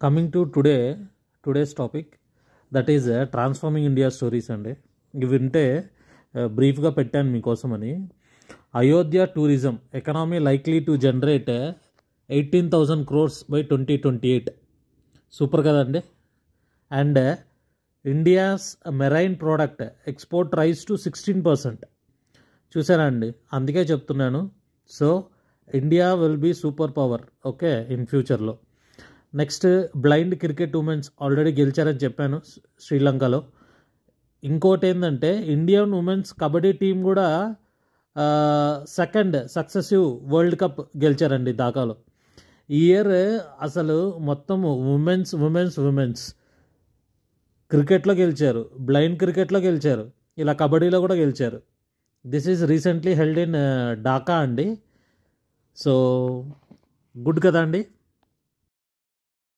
Coming to today's topic, that is transforming India stories అండి. ఇవి వింటే బ్రీఫ్గా పెట్టాను మీకోసమని. Ayodhya tourism economy likely to generate 18,000 crores by 2028. Super కదండి. And India's marine product export rise to 16%. చూసారా అండి, అందుకే చెప్తున్నాను. So India will be super power okay in ఫ్యూచర్లో. Next, blind cricket women's already గెలిచారని చెప్పాను శ్రీలంకలో. ఇంకోటి ఏంటంటే ఇండియన్ ఉమెన్స్ కబడ్డీ టీం కూడా సెకండ్ సక్సెసివ్ వరల్డ్ కప్ గెలిచారండి ఢాకాలో. ఈ ఇయర్ అసలు మొత్తం ఉమెన్స్ క్రికెట్లో గెలిచారు, బ్లైండ్ క్రికెట్లో గెలిచారు, ఇలా కబడ్డీలో కూడా గెలిచారు. This is recently held in Dhaka అండి. సో గుడ్ కదా అండి.